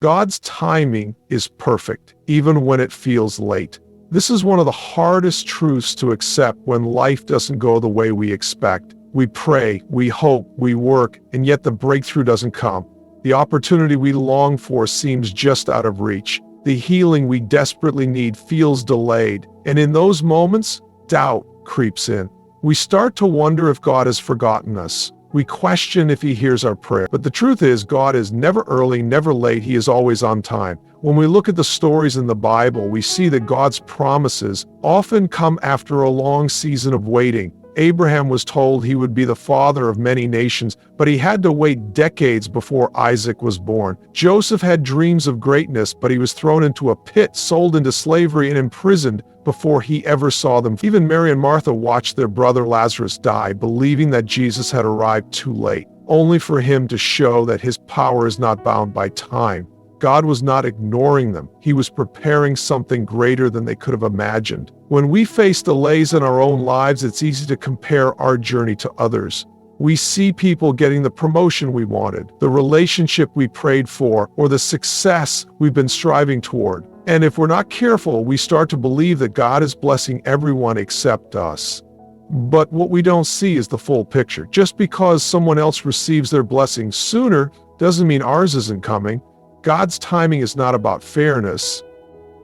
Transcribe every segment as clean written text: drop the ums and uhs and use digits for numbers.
God's timing is perfect, even when it feels late. This is one of the hardest truths to accept when life doesn't go the way we expect. We pray, we hope, we work, and yet the breakthrough doesn't come. The opportunity we long for seems just out of reach. The healing we desperately need feels delayed, and in those moments, doubt creeps in. We start to wonder if God has forgotten us. We question if He hears our prayer. But the truth is, God is never early, never late. He is always on time. When we look at the stories in the Bible, we see that God's promises often come after a long season of waiting. Abraham was told he would be the father of many nations, but he had to wait decades before Isaac was born. Joseph had dreams of greatness, but he was thrown into a pit, sold into slavery, and imprisoned before he ever saw them. Even Mary and Martha watched their brother Lazarus die, believing that Jesus had arrived too late, only for him to show that His power is not bound by time. God was not ignoring them. He was preparing something greater than they could have imagined. When we face delays in our own lives, it's easy to compare our journey to others. We see people getting the promotion we wanted, the relationship we prayed for, or the success we've been striving toward. And if we're not careful, we start to believe that God is blessing everyone except us. But what we don't see is the full picture. Just because someone else receives their blessing sooner doesn't mean ours isn't coming. God's timing is not about fairness,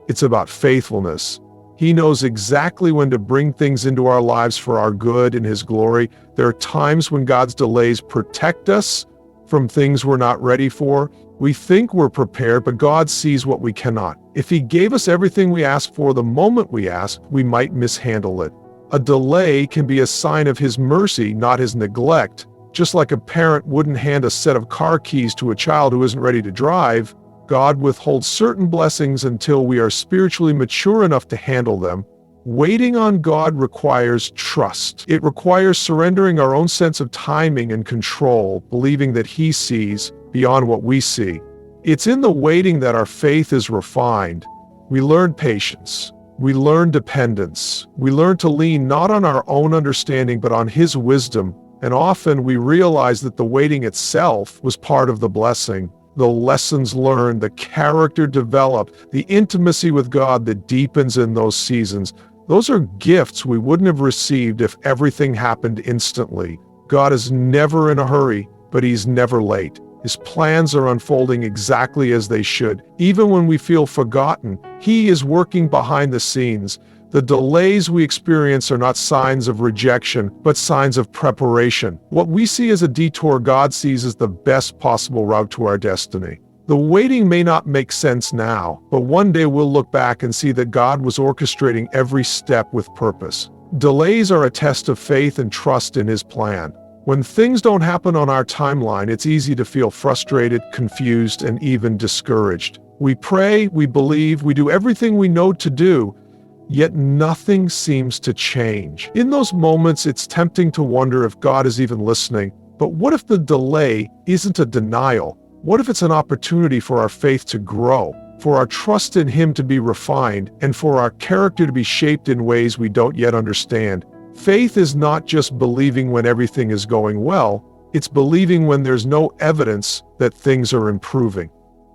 it's about faithfulness. He knows exactly when to bring things into our lives for our good and His glory. There are times when God's delays protect us from things we're not ready for. We think we're prepared, but God sees what we cannot. If He gave us everything we ask for the moment we ask, we might mishandle it. A delay can be a sign of His mercy, not His neglect. Just like a parent wouldn't hand a set of car keys to a child who isn't ready to drive, God withholds certain blessings until we are spiritually mature enough to handle them. Waiting on God requires trust. It requires surrendering our own sense of timing and control, believing that He sees beyond what we see. It's in the waiting that our faith is refined. We learn patience. We learn dependence. We learn to lean not on our own understanding, but on His wisdom. And often we realize that the waiting itself was part of the blessing. The lessons learned, the character developed, the intimacy with God that deepens in those seasons. Those are gifts we wouldn't have received if everything happened instantly. God is never in a hurry, but He's never late. His plans are unfolding exactly as they should. Even when we feel forgotten, He is working behind the scenes. The delays we experience are not signs of rejection, but signs of preparation. What we see as a detour, God sees as the best possible route to our destiny. The waiting may not make sense now, but one day we'll look back and see that God was orchestrating every step with purpose. Delays are a test of faith and trust in His plan. When things don't happen on our timeline, it's easy to feel frustrated, confused, and even discouraged. We pray, we believe, we do everything we know to do, yet nothing seems to change. In those moments, it's tempting to wonder if God is even listening. But what if the delay isn't a denial? What if it's an opportunity for our faith to grow, for our trust in Him to be refined, and for our character to be shaped in ways we don't yet understand? Faith is not just believing when everything is going well, it's believing when there's no evidence that things are improving.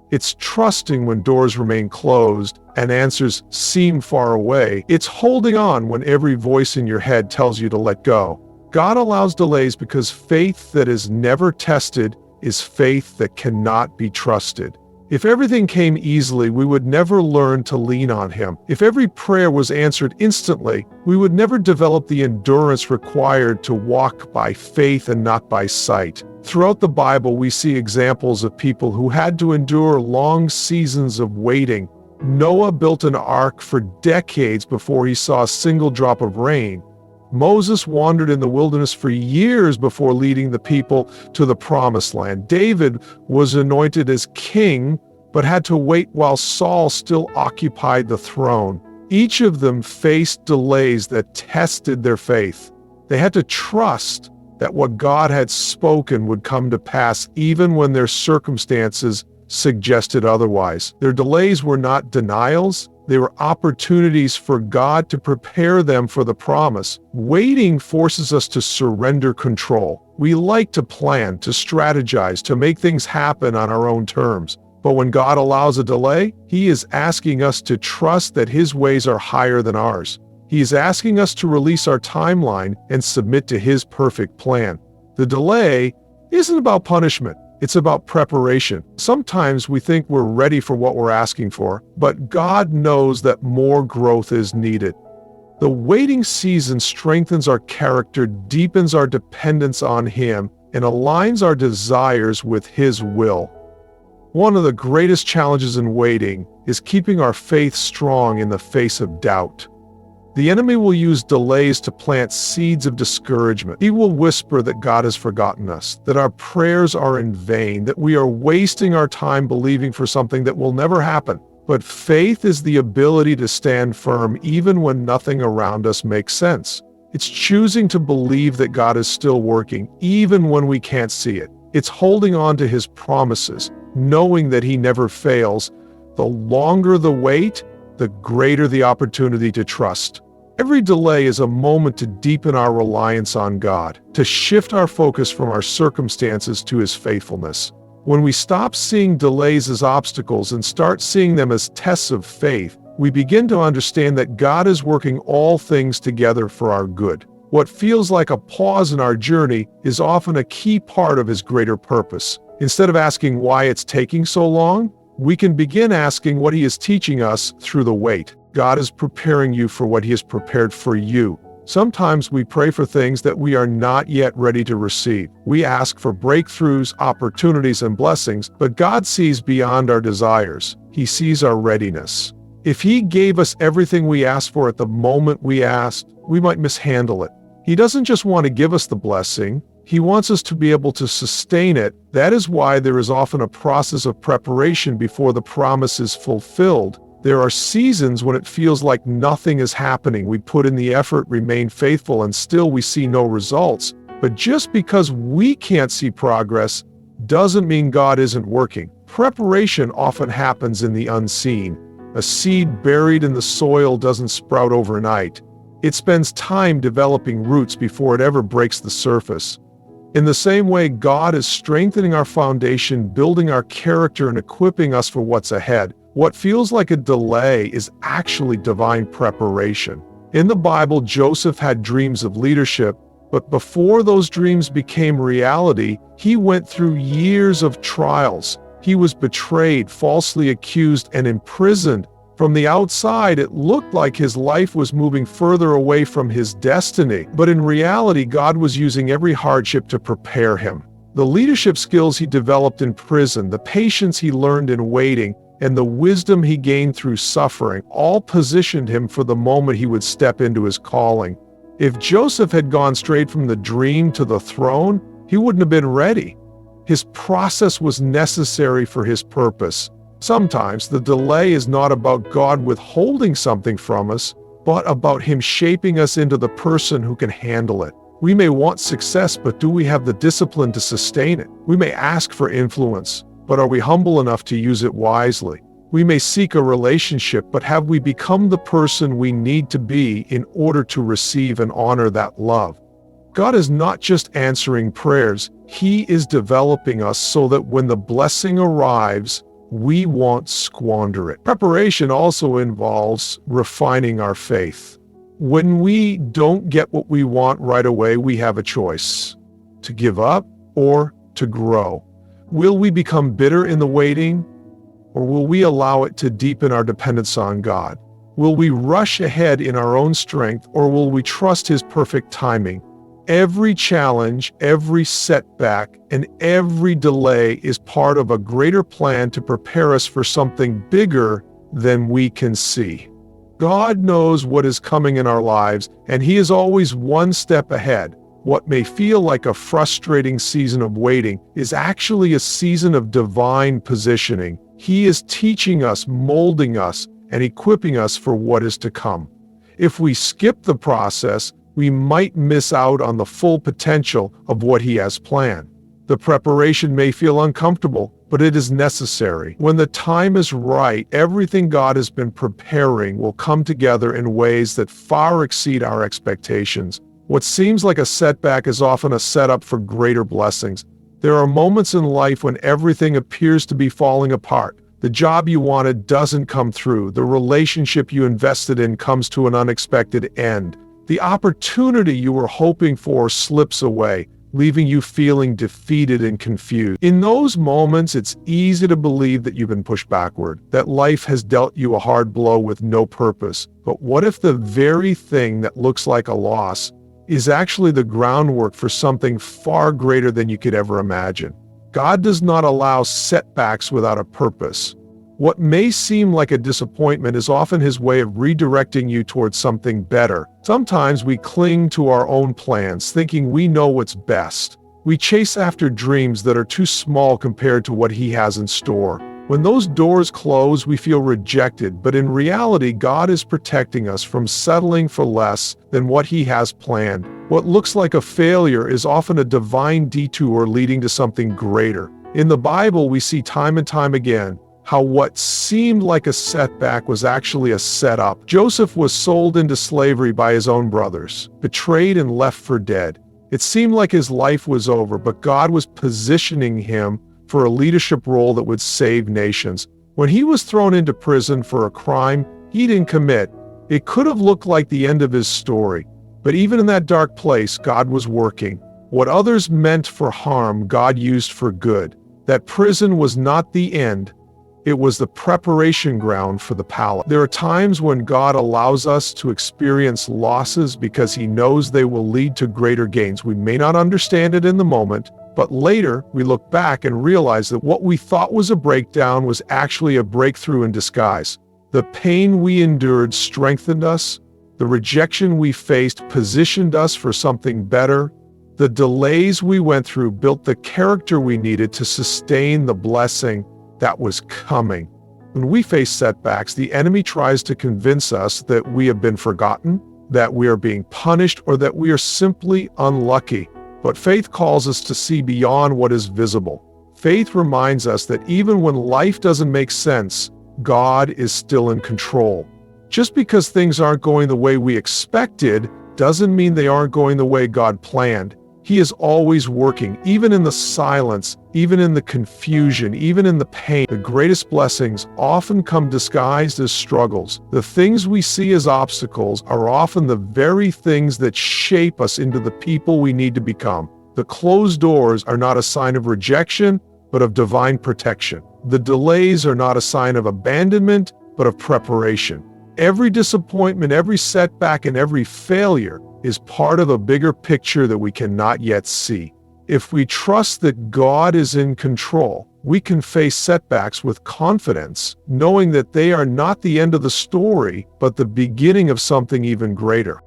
It's trusting when doors remain closed and answers seem far away. It's holding on when every voice in your head tells you to let go. God allows delays because faith that is never tested is faith that cannot be trusted. If everything came easily, we would never learn to lean on Him. If every prayer was answered instantly, we would never develop the endurance required to walk by faith and not by sight. Throughout the Bible, we see examples of people who had to endure long seasons of waiting. Noah built an ark for decades before he saw a single drop of rain. Moses wandered in the wilderness for years before leading the people to the promised land. David was anointed as king, but had to wait while Saul still occupied the throne. Each of them faced delays that tested their faith. They had to trust that what God had spoken would come to pass even when their circumstances suggested otherwise. Their delays were not denials. They were opportunities for God to prepare them for the promise. Waiting forces us to surrender control. We like to plan, to strategize, to make things happen on our own terms. But when God allows a delay, He is asking us to trust that His ways are higher than ours. He is asking us to release our timeline and submit to His perfect plan. The delay isn't about punishment. It's about preparation. Sometimes we think we're ready for what we're asking for, but God knows that more growth is needed. The waiting season strengthens our character, deepens our dependence on Him, and aligns our desires with His will. One of the greatest challenges in waiting is keeping our faith strong in the face of doubt. The enemy will use delays to plant seeds of discouragement. He will whisper that God has forgotten us, that our prayers are in vain, that we are wasting our time believing for something that will never happen. But faith is the ability to stand firm even when nothing around us makes sense. It's choosing to believe that God is still working, even when we can't see it. It's holding on to His promises, knowing that He never fails. The longer the wait, the greater the opportunity to trust. Every delay is a moment to deepen our reliance on God, to shift our focus from our circumstances to His faithfulness. When we stop seeing delays as obstacles and start seeing them as tests of faith, we begin to understand that God is working all things together for our good. What feels like a pause in our journey is often a key part of His greater purpose. Instead of asking why it's taking so long, we can begin asking what He is teaching us through the wait. God is preparing you for what He has prepared for you. Sometimes we pray for things that we are not yet ready to receive. We ask for breakthroughs, opportunities, and blessings, but God sees beyond our desires. He sees our readiness. If He gave us everything we asked for at the moment we asked, we might mishandle it. He doesn't just want to give us the blessing, He wants us to be able to sustain it. That is why there is often a process of preparation before the promise is fulfilled. There are seasons when it feels like nothing is happening. We put in the effort, remain faithful, and still we see no results. But just because we can't see progress doesn't mean God isn't working. Preparation often happens in the unseen. A seed buried in the soil doesn't sprout overnight. It spends time developing roots before it ever breaks the surface. In the same way, God is strengthening our foundation, building our character, and equipping us for what's ahead. What feels like a delay is actually divine preparation. In the Bible, Joseph had dreams of leadership, but before those dreams became reality, he went through years of trials. He was betrayed, falsely accused, and imprisoned. From the outside, it looked like his life was moving further away from his destiny, but in reality, God was using every hardship to prepare him. The leadership skills he developed in prison, the patience he learned in waiting, and the wisdom he gained through suffering all positioned him for the moment he would step into his calling. If Joseph had gone straight from the dream to the throne, he wouldn't have been ready. His process was necessary for his purpose. Sometimes the delay is not about God withholding something from us, but about Him shaping us into the person who can handle it. We may want success, but do we have the discipline to sustain it? We may ask for influence, but are we humble enough to use it wisely? We may seek a relationship, but have we become the person we need to be in order to receive and honor that love? God is not just answering prayers, He is developing us so that when the blessing arrives, we won't squander it. Preparation also involves refining our faith. When we don't get what we want right away, we have a choice: to give up or to grow. Will we become bitter in the waiting, or will we allow it to deepen our dependence on God? Will we rush ahead in our own strength, or will we trust His perfect timing? Every challenge, every setback, and every delay is part of a greater plan to prepare us for something bigger than we can see. God knows what is coming in our lives, and He is always one step ahead. What may feel like a frustrating season of waiting is actually a season of divine positioning. He is teaching us, molding us, and equipping us for what is to come. If we skip the process, we might miss out on the full potential of what He has planned. The preparation may feel uncomfortable, but it is necessary. When the time is right, everything God has been preparing will come together in ways that far exceed our expectations. What seems like a setback is often a setup for greater blessings. There are moments in life when everything appears to be falling apart. The job you wanted doesn't come through. The relationship you invested in comes to an unexpected end. The opportunity you were hoping for slips away, leaving you feeling defeated and confused. In those moments, it's easy to believe that you've been pushed backward, that life has dealt you a hard blow with no purpose. But what if the very thing that looks like a loss is actually the groundwork for something far greater than you could ever imagine? God does not allow setbacks without a purpose. What may seem like a disappointment is often His way of redirecting you towards something better. Sometimes we cling to our own plans, thinking we know what's best. We chase after dreams that are too small compared to what He has in store. When those doors close, we feel rejected, but in reality, God is protecting us from settling for less than what He has planned. What looks like a failure is often a divine detour leading to something greater. In the Bible, we see time and time again how what seemed like a setback was actually a setup. Joseph was sold into slavery by his own brothers, betrayed and left for dead. It seemed like his life was over, but God was positioning him for a leadership role that would save nations. When he was thrown into prison for a crime he didn't commit, it could have looked like the end of his story. But even in that dark place, God was working. What others meant for harm, God used for good. That prison was not the end. It was the preparation ground for the palace. There are times when God allows us to experience losses because He knows they will lead to greater gains. We may not understand it in the moment, but later we look back and realize that what we thought was a breakdown was actually a breakthrough in disguise. The pain we endured strengthened us. The rejection we faced positioned us for something better. The delays we went through built the character we needed to sustain the blessing that was coming. When we face setbacks, the enemy tries to convince us that we have been forgotten, that we are being punished, or that we are simply unlucky. But faith calls us to see beyond what is visible. Faith reminds us that even when life doesn't make sense, God is still in control. Just because things aren't going the way we expected doesn't mean they aren't going the way God planned. He is always working, even in the silence, even in the confusion, even in the pain. The greatest blessings often come disguised as struggles. The things we see as obstacles are often the very things that shape us into the people we need to become. The closed doors are not a sign of rejection, but of divine protection. The delays are not a sign of abandonment, but of preparation. Every disappointment, every setback, and every failure is part of a bigger picture that we cannot yet see. If we trust that God is in control, we can face setbacks with confidence, knowing that they are not the end of the story, but the beginning of something even greater.